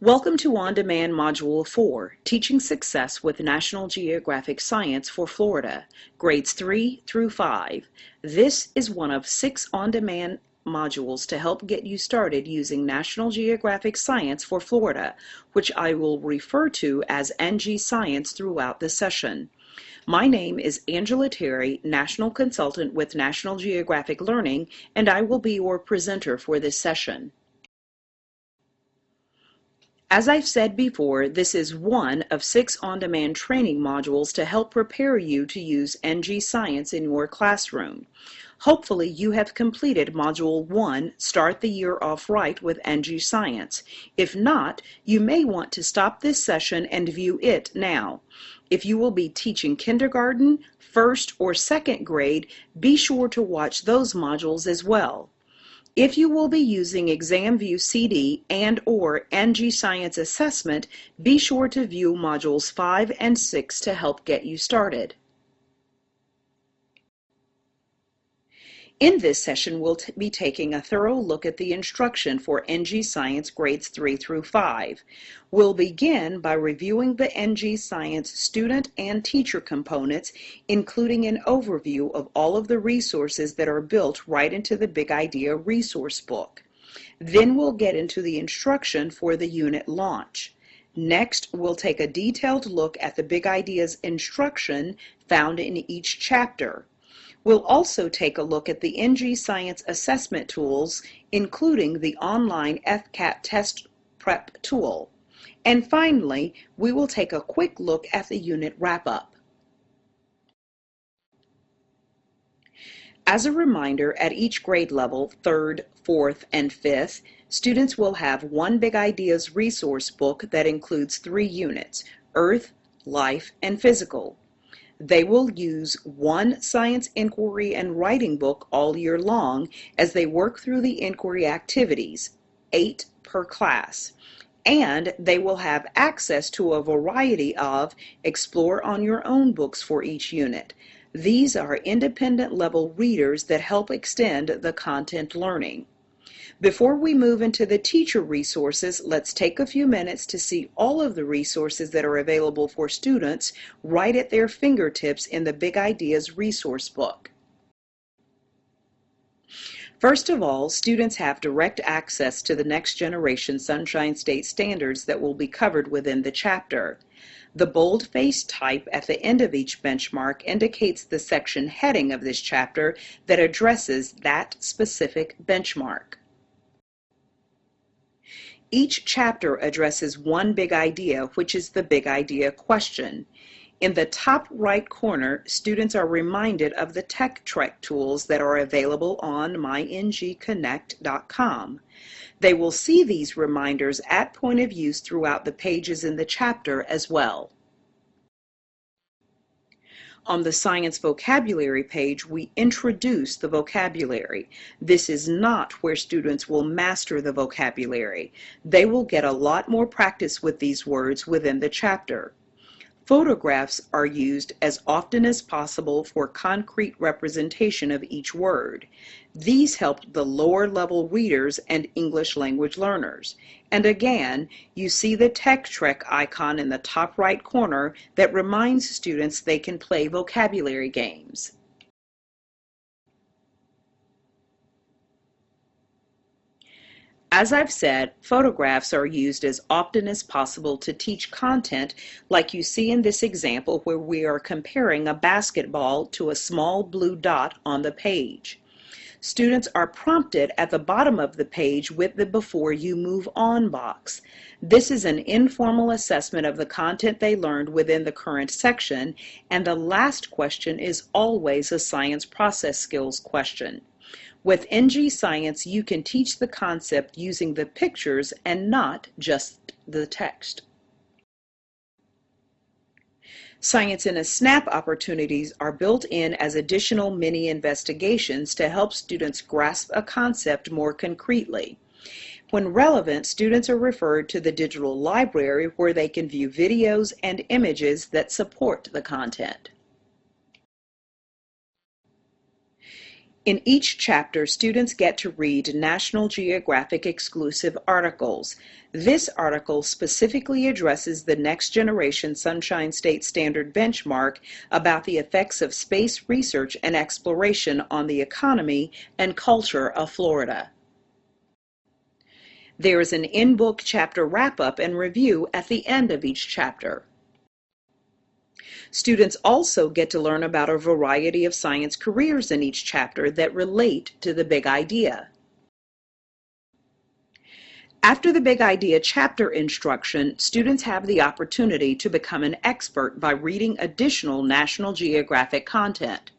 Welcome to On Demand Module 4, Teaching Success with National Geographic Science for Florida, Grades 3 through 5. This is one of 6 on-demand modules to help get you started using National Geographic Science for Florida, which I will refer to as NG Science throughout the session. My name is Angela Terry, National Consultant with National Geographic Learning, and I will be your presenter for this session. As I've said before, this is one of 6 on-demand training modules to help prepare you to use NG Science in your classroom. Hopefully you have completed Module 1, Start the Year Off Right with NG Science. If not, you may want to stop this session and view it now. If you will be teaching kindergarten, first, or second grade, be sure to watch those modules as well. If you will be using ExamView CD and/or NG Science Assessment, be sure to view Modules 5 and 6 to help get you started. In this session, we'll be taking a thorough look at the instruction for NG Science Grades 3 through 5. We'll begin by reviewing the NG Science student and teacher components, including an overview of all of the resources that are built right into the Big Idea resource book. Then we'll get into the instruction for the unit launch. Next, we'll take a detailed look at the Big Ideas instruction found in each chapter. We'll also take a look at the NG Science assessment tools, including the online FCAT test prep tool. And finally, we will take a quick look at the unit wrap-up. As a reminder, at each grade level, 3rd, 4th, and 5th, students will have one Big Ideas resource book that includes 3 units, Earth, Life, and Physical. They will use one science inquiry and writing book all year long as they work through the inquiry activities, 8 per class. And they will have access to a variety of Explore on Your Own books for each unit. These are independent level readers that help extend the content learning. Before we move into the teacher resources, let's take a few minutes to see all of the resources that are available for students right at their fingertips in the Big Ideas resource book. First of all, students have direct access to the Next Generation Sunshine State standards that will be covered within the chapter. The bold-faced type at the end of each benchmark indicates the section heading of this chapter that addresses that specific benchmark. Each chapter addresses one big idea, which is the Big Idea question. In the top right corner, students are reminded of the Tech Trek tools that are available on myngconnect.com. They will see these reminders at point of use throughout the pages in the chapter as well. On the Science Vocabulary page, we introduce the vocabulary. This is not where students will master the vocabulary. They will get a lot more practice with these words within the chapter. Photographs are used as often as possible for concrete representation of each word. These help the lower level readers and English language learners. And again, you see the Tech Trek icon in the top right corner that reminds students they can play vocabulary games. As I've said, photographs are used as often as possible to teach content, like you see in this example where we are comparing a basketball to a small blue dot on the page. Students are prompted at the bottom of the page with the Before You Move On box. This is an informal assessment of the content they learned within the current section, and the last question is always a science process skills question. With NG Science, you can teach the concept using the pictures and not just the text. Science in a Snap opportunities are built in as additional mini investigations to help students grasp a concept more concretely. When relevant, students are referred to the digital library where they can view videos and images that support the content. In each chapter, students get to read National Geographic exclusive articles. This article specifically addresses the Next Generation Sunshine State Standard benchmark about the effects of space research and exploration on the economy and culture of Florida. There is an in-book chapter wrap-up and review at the end of each chapter. Students also get to learn about a variety of science careers in each chapter that relate to the big idea. After the big idea chapter instruction, students have the opportunity to become an expert by reading additional National Geographic content.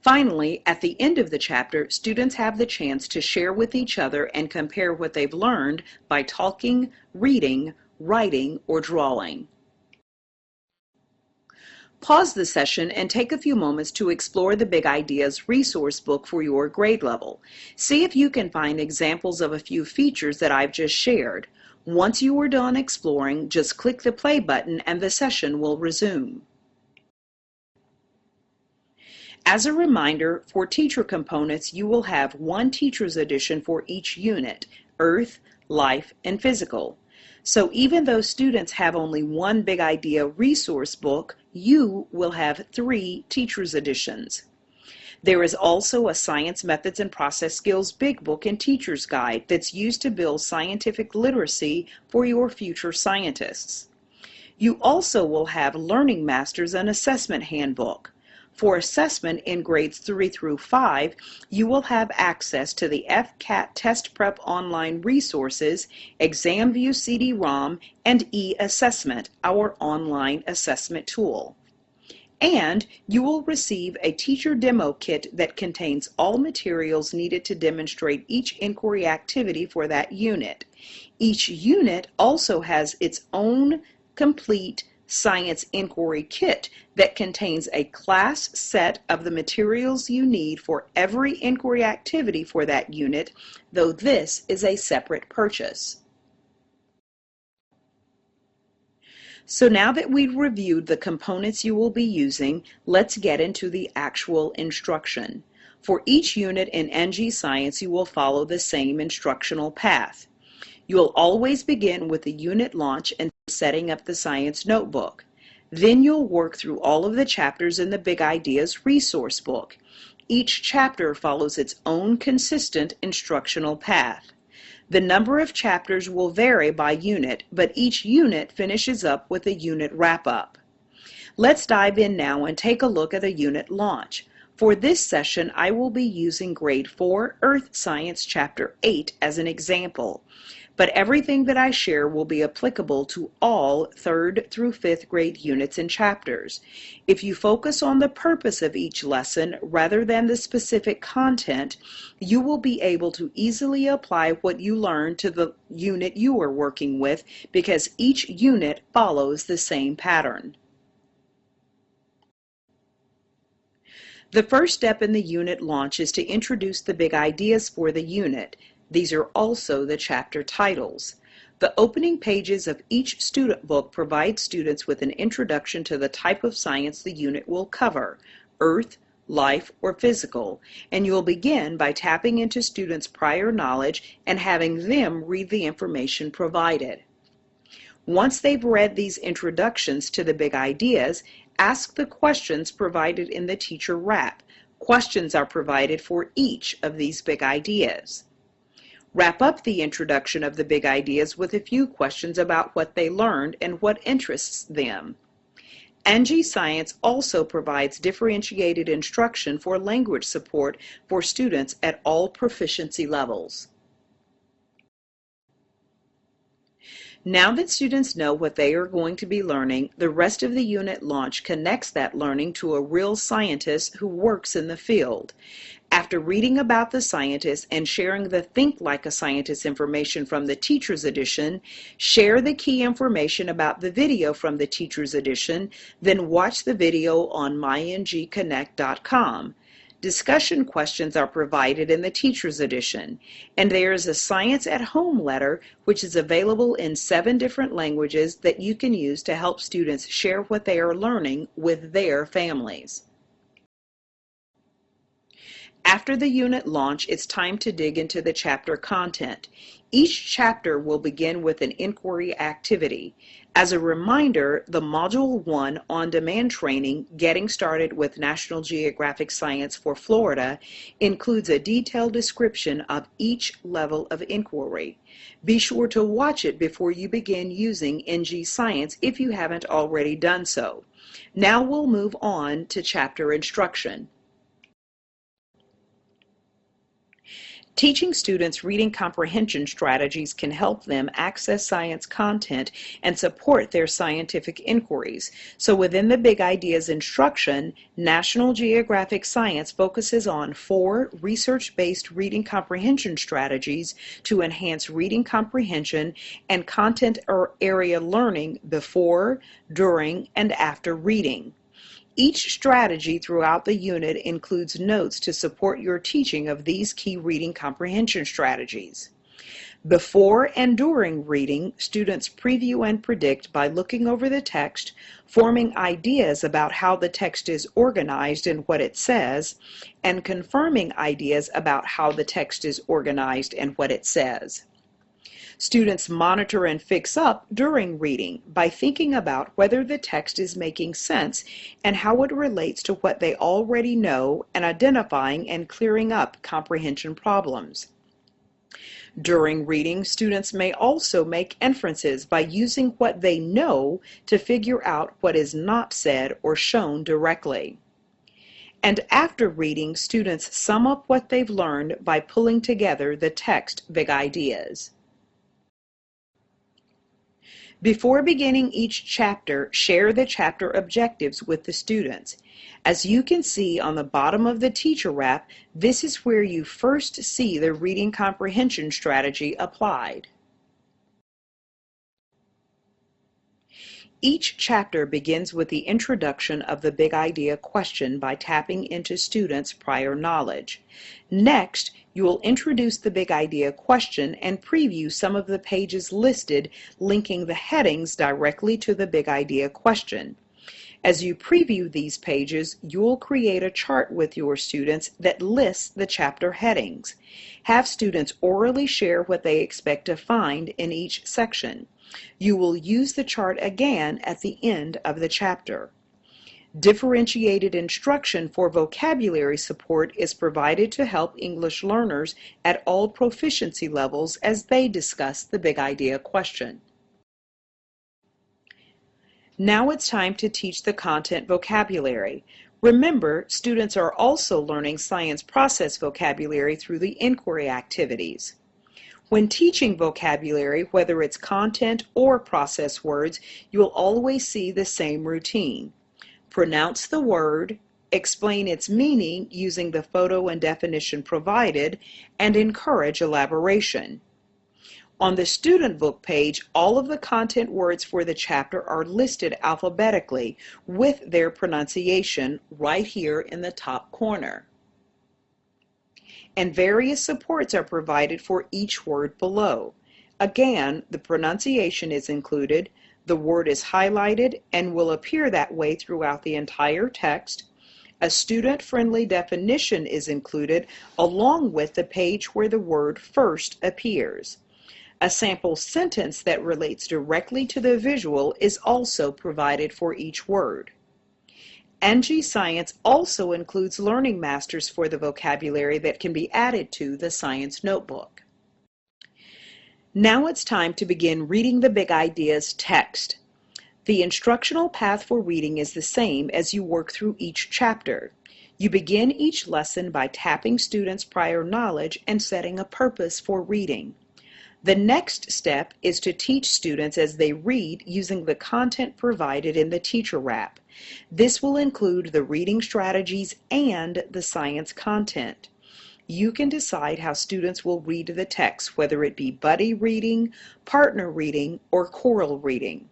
Finally, at the end of the chapter, students have the chance to share with each other and compare what they've learned by talking, reading, writing, or drawing. Pause the session and take a few moments to explore the Big Ideas resource book for your grade level. See if you can find examples of a few features that I've just shared. Once you are done exploring, just click the play button and the session will resume. As a reminder, for teacher components, you will have one teacher's edition for each unit: Earth, Life, and Physical. So even though students have only one Big Idea resource book, you will have 3 teacher's editions. There is also a Science Methods and Process Skills Big Book and Teacher's Guide that's used to build scientific literacy for your future scientists. You also will have Learning Masters and Assessment Handbook. For assessment in grades 3 through 5, you will have access to the FCAT Test Prep online resources, ExamView CD-ROM, and e-Assessment, our online assessment tool. And you will receive a teacher demo kit that contains all materials needed to demonstrate each inquiry activity for that unit. Each unit also has its own complete science inquiry kit that contains a class set of the materials you need for every inquiry activity for that unit, though this is a separate purchase. So now that we've reviewed the components you will be using, let's get into the actual instruction. For each unit in NG Science, you will follow the same instructional path. You will always begin with the unit launch and setting up the science notebook. Then you'll work through all of the chapters in the Big Ideas resource book. Each chapter follows its own consistent instructional path. The number of chapters will vary by unit, but each unit finishes up with a unit wrap-up. Let's dive in now and take a look at a unit launch. For this session, I will be using Grade 4 Earth Science Chapter 8 as an example. But everything that I share will be applicable to all 3rd through 5th grade units and chapters. If you focus on the purpose of each lesson rather than the specific content, you will be able to easily apply what you learn to the unit you are working with because each unit follows the same pattern. The first step in the unit launch is to introduce the big ideas for the unit. These are also the chapter titles. The opening pages of each student book provide students with an introduction to the type of science the unit will cover: Earth, Life, or Physical, and you'll begin by tapping into students' prior knowledge and having them read the information provided. Once they've read these introductions to the big ideas, ask the questions provided in the teacher wrap. Questions are provided for each of these big ideas. Wrap up the introduction of the big ideas with a few questions about what they learned and what interests them. NG Science also provides differentiated instruction for language support for students at all proficiency levels. Now that students know what they are going to be learning, the rest of the unit launch connects that learning to a real scientist who works in the field. After reading about the scientist and sharing the Think Like a Scientist information from the Teacher's Edition, share the key information about the video from the Teacher's Edition, then watch the video on myngconnect.com. Discussion questions are provided in the Teacher's Edition, and there is a Science at Home letter which is available in 7 different languages that you can use to help students share what they are learning with their families. After the unit launch, it's time to dig into the chapter content. Each chapter will begin with an inquiry activity. As a reminder, the Module 1 on-demand training, Getting Started with National Geographic Science for Florida, includes a detailed description of each level of inquiry. Be sure to watch it before you begin using NG Science if you haven't already done so. Now we'll move on to chapter instruction. Teaching students reading comprehension strategies can help them access science content and support their scientific inquiries. So within the Big Ideas instruction, National Geographic Science focuses on 4 research-based reading comprehension strategies to enhance reading comprehension and content or area learning before, during, and after reading. Each strategy throughout the unit includes notes to support your teaching of these key reading comprehension strategies. Before and during reading, students preview and predict by looking over the text, forming ideas about how the text is organized and what it says, and confirming ideas about how the text is organized and what it says. Students monitor and fix up during reading by thinking about whether the text is making sense and how it relates to what they already know, and identifying and clearing up comprehension problems. During reading, students may also make inferences by using what they know to figure out what is not said or shown directly. And after reading, students sum up what they've learned by pulling together the text Big Ideas. Before beginning each chapter, share the chapter objectives with the students. As you can see on the bottom of the teacher wrap, this is where you first see the reading comprehension strategy applied. Each chapter begins with the introduction of the Big Idea question by tapping into students' prior knowledge. Next, you will introduce the Big Idea question and preview some of the pages listed, linking the headings directly to the Big Idea question. As you preview these pages, you'll create a chart with your students that lists the chapter headings. Have students orally share what they expect to find in each section. You will use the chart again at the end of the chapter. Differentiated instruction for vocabulary support is provided to help English learners at all proficiency levels as they discuss the Big Idea question. Now it's time to teach the content vocabulary. Remember, students are also learning science process vocabulary through the inquiry activities. When teaching vocabulary, whether it's content or process words, you will always see the same routine. Pronounce the word, explain its meaning using the photo and definition provided, and encourage elaboration. On the student book page, all of the content words for the chapter are listed alphabetically with their pronunciation right here in the top corner. And various supports are provided for each word below. Again, the pronunciation is included, the word is highlighted and will appear that way throughout the entire text. A student-friendly definition is included along with the page where the word first appears. A sample sentence that relates directly to the visual is also provided for each word. NG Science also includes learning masters for the vocabulary that can be added to the Science Notebook. Now it's time to begin reading the Big Ideas text. The instructional path for reading is the same as you work through each chapter. You begin each lesson by tapping students' prior knowledge and setting a purpose for reading. The next step is to teach students as they read using the content provided in the teacher wrap. This will include the reading strategies and the science content. You can decide how students will read the text, whether it be buddy reading, partner reading, or choral reading.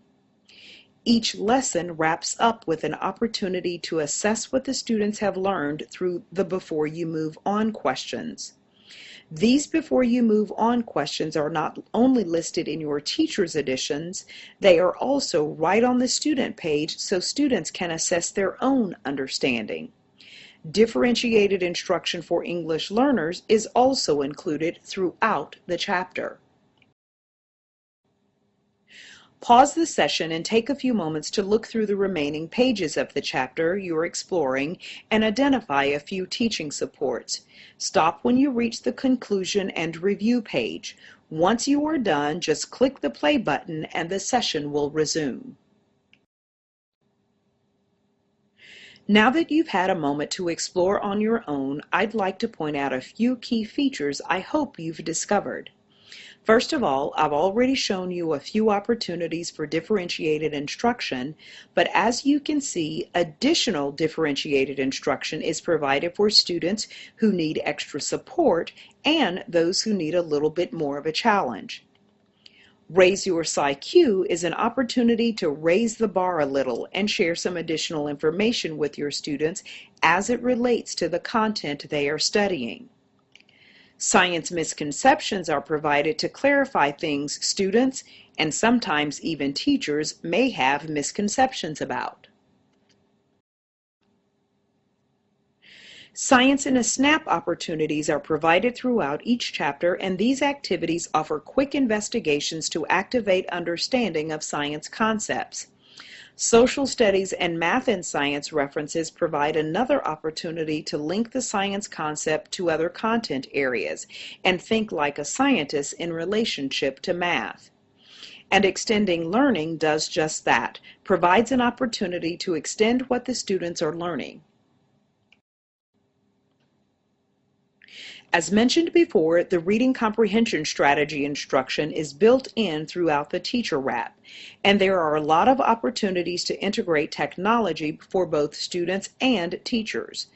Each lesson wraps up with an opportunity to assess what the students have learned through the Before You Move On questions. These Before You Move On questions are not only listed in your teacher's editions, they are also right on the student page so students can assess their own understanding. Differentiated instruction for English learners is also included throughout the chapter. Pause the session and take a few moments to look through the remaining pages of the chapter you're exploring and identify a few teaching supports. Stop when you reach the conclusion and review page. Once you are done, just click the play button and the session will resume. Now that you've had a moment to explore on your own, I'd like to point out a few key features I hope you've discovered. First of all, I've already shown you a few opportunities for differentiated instruction, but as you can see, additional differentiated instruction is provided for students who need extra support and those who need a little bit more of a challenge. Raise Your PsyQ is an opportunity to raise the bar a little and share some additional information with your students as it relates to the content they are studying. Science misconceptions are provided to clarify things students, and sometimes even teachers, may have misconceptions about. Science in a Snap opportunities are provided throughout each chapter, and these activities offer quick investigations to activate understanding of science concepts. Social studies and math and science references provide another opportunity to link the science concept to other content areas and think like a scientist in relationship to math. And Extending Learning does just that, provides an opportunity to extend what the students are learning. As mentioned before, the reading comprehension strategy instruction is built in throughout the teacher wrap, and there are a lot of opportunities to integrate technology for both students and teachers.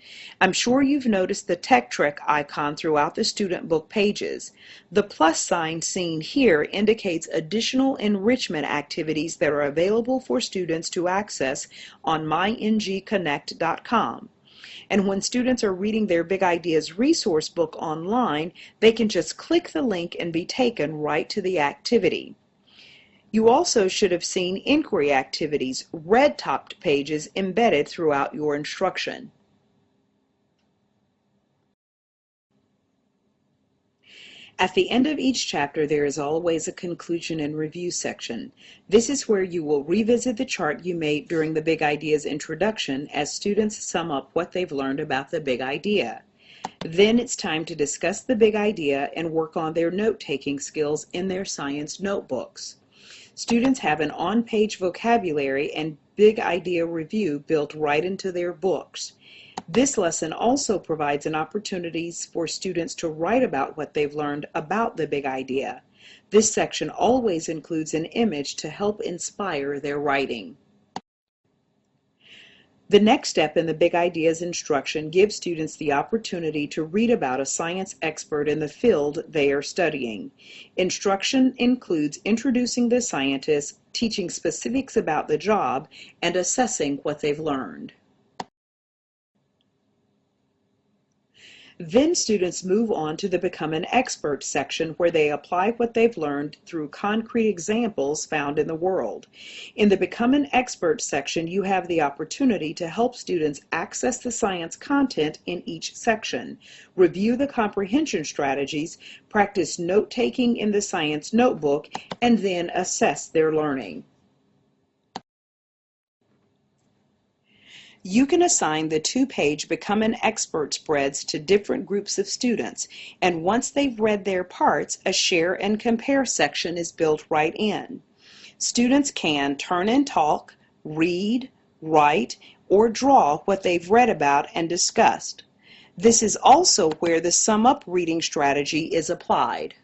I'm sure you've noticed the Tech Trek icon throughout the student book pages. The plus sign seen here indicates additional enrichment activities that are available for students to access on myngconnect.com. And when students are reading their Big Ideas resource book online, they can just click the link and be taken right to the activity. You also should have seen inquiry activities, red-topped pages embedded throughout your instruction. At the end of each chapter, there is always a conclusion and review section. This is where you will revisit the chart you made during the Big Ideas introduction as students sum up what they've learned about the big idea. Then it's time to discuss the big idea and work on their note-taking skills in their science notebooks. Students have an on-page vocabulary and big idea review built right into their books. This lesson also provides an opportunity for students to write about what they've learned about the big idea. This section always includes an image to help inspire their writing. The next step in the Big Ideas instruction gives students the opportunity to read about a science expert in the field they are studying. Instruction includes introducing the scientist, teaching specifics about the job, and assessing what they've learned. Then students move on to the Become an Expert section, where they apply what they've learned through concrete examples found in the world. In the Become an Expert section, you have the opportunity to help students access the science content in each section, review the comprehension strategies, practice note-taking in the science notebook, and then assess their learning. You can assign the two-page Become an Expert spreads to different groups of students, and once they've read their parts, a Share and Compare section is built right in. Students can turn and talk, read, write, or draw what they've read about and discussed. This is also where the Sum Up reading strategy is applied.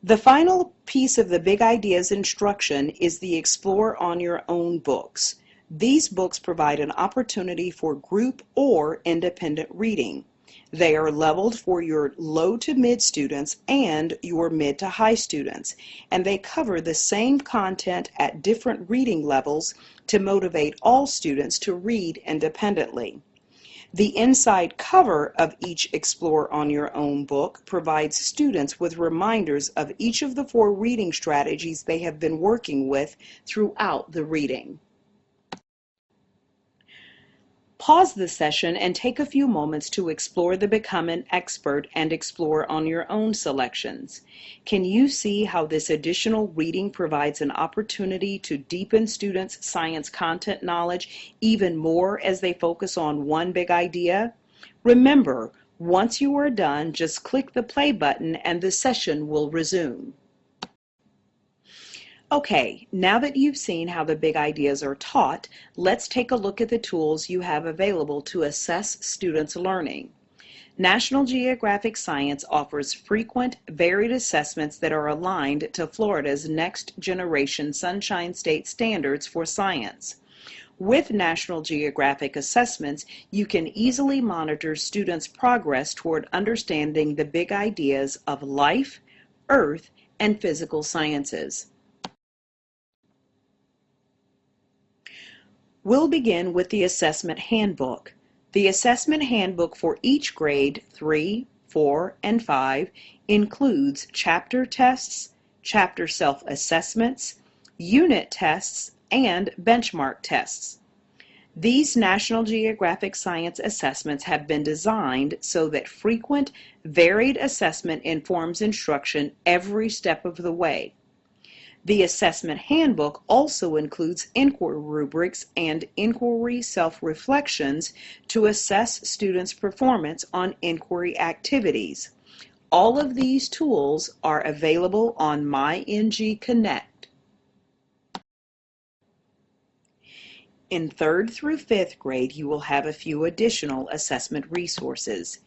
The final piece of the Big Ideas instruction is the Explore on Your Own books. These books provide an opportunity for group or independent reading. They are leveled for your low to mid students and your mid to high students, and they cover the same content at different reading levels to motivate all students to read independently. The inside cover of each Explore on Your Own book provides students with reminders of each of the 4 reading strategies they have been working with throughout the reading. Pause the session and take a few moments to explore the Become an Expert and explore on your own selections. Can you see how this additional reading provides an opportunity to deepen students' science content knowledge even more as they focus on one big idea? Remember, once you are done, just click the play button and the session will resume. Okay, now that you've seen how the big ideas are taught, let's take a look at the tools you have available to assess students' learning. National Geographic Science offers frequent, varied assessments that are aligned to Florida's next generation Sunshine State standards for science. With National Geographic assessments, you can easily monitor students' progress toward understanding the big ideas of life, earth, and physical sciences. We'll begin with the Assessment Handbook. The Assessment Handbook for each grade 3, 4, and 5 includes chapter tests, chapter self-assessments, unit tests, and benchmark tests. These National Geographic Science assessments have been designed so that frequent, varied assessment informs instruction every step of the way. The Assessment Handbook also includes inquiry rubrics and inquiry self-reflections to assess students' performance on inquiry activities. All of these tools are available on MyNG Connect. In 3rd through 5th grade, you will have a few additional assessment resources.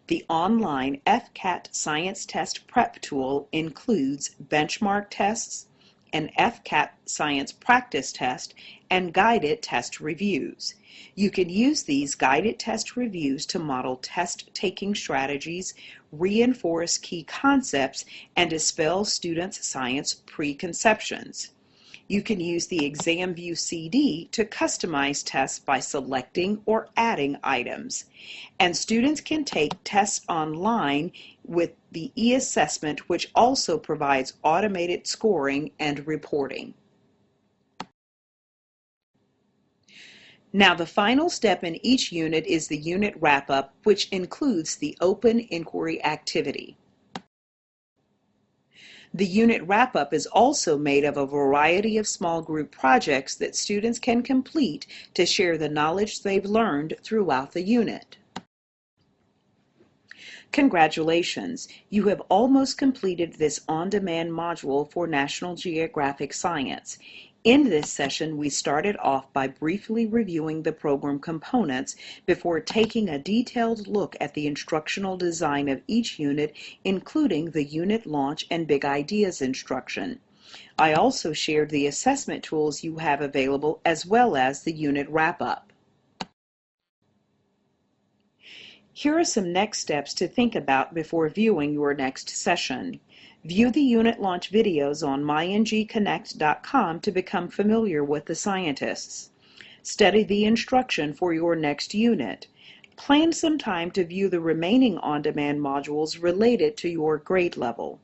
The online FCAT Science Test Prep tool includes benchmark tests, an FCAT Science Practice Test, and guided test reviews. You can use these guided test reviews to model test-taking strategies, reinforce key concepts, and dispel students' science preconceptions. You can use the ExamView CD to customize tests by selecting or adding items. And students can take tests online with the e-assessment, which also provides automated scoring and reporting. Now, the final step in each unit is the unit wrap-up, which includes the open inquiry activity. The unit wrap-up is also made of a variety of small group projects that students can complete to share the knowledge they've learned throughout the unit. Congratulations! You have almost completed this on-demand module for National Geographic Science. In this session, we started off by briefly reviewing the program components before taking a detailed look at the instructional design of each unit, including the unit launch and big ideas instruction. I also shared the assessment tools you have available as well as the unit wrap-up. Here are some next steps to think about before viewing your next session. View the unit launch videos on myngconnect.com to become familiar with the scientists. Study the instruction for your next unit. Plan some time to view the remaining on-demand modules related to your grade level.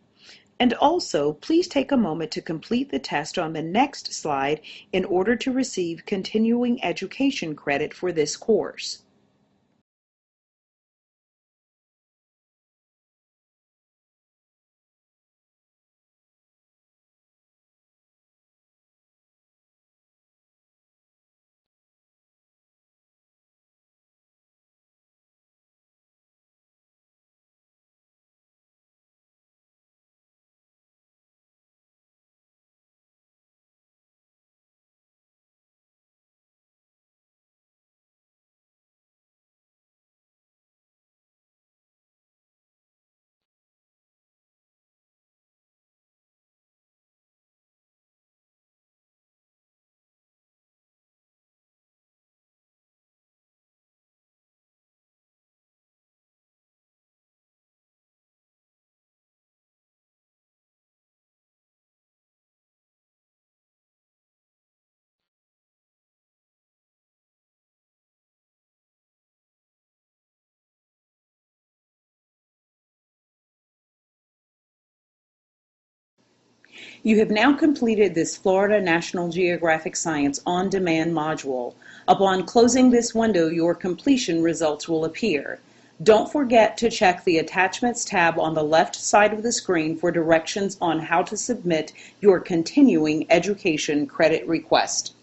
And also, please take a moment to complete the test on the next slide in order to receive continuing education credit for this course. You have now completed this Florida National Geographic Science on-demand module. Upon closing this window, your completion results will appear. Don't forget to check the Attachments tab on the left side of the screen for directions on how to submit your continuing education credit request.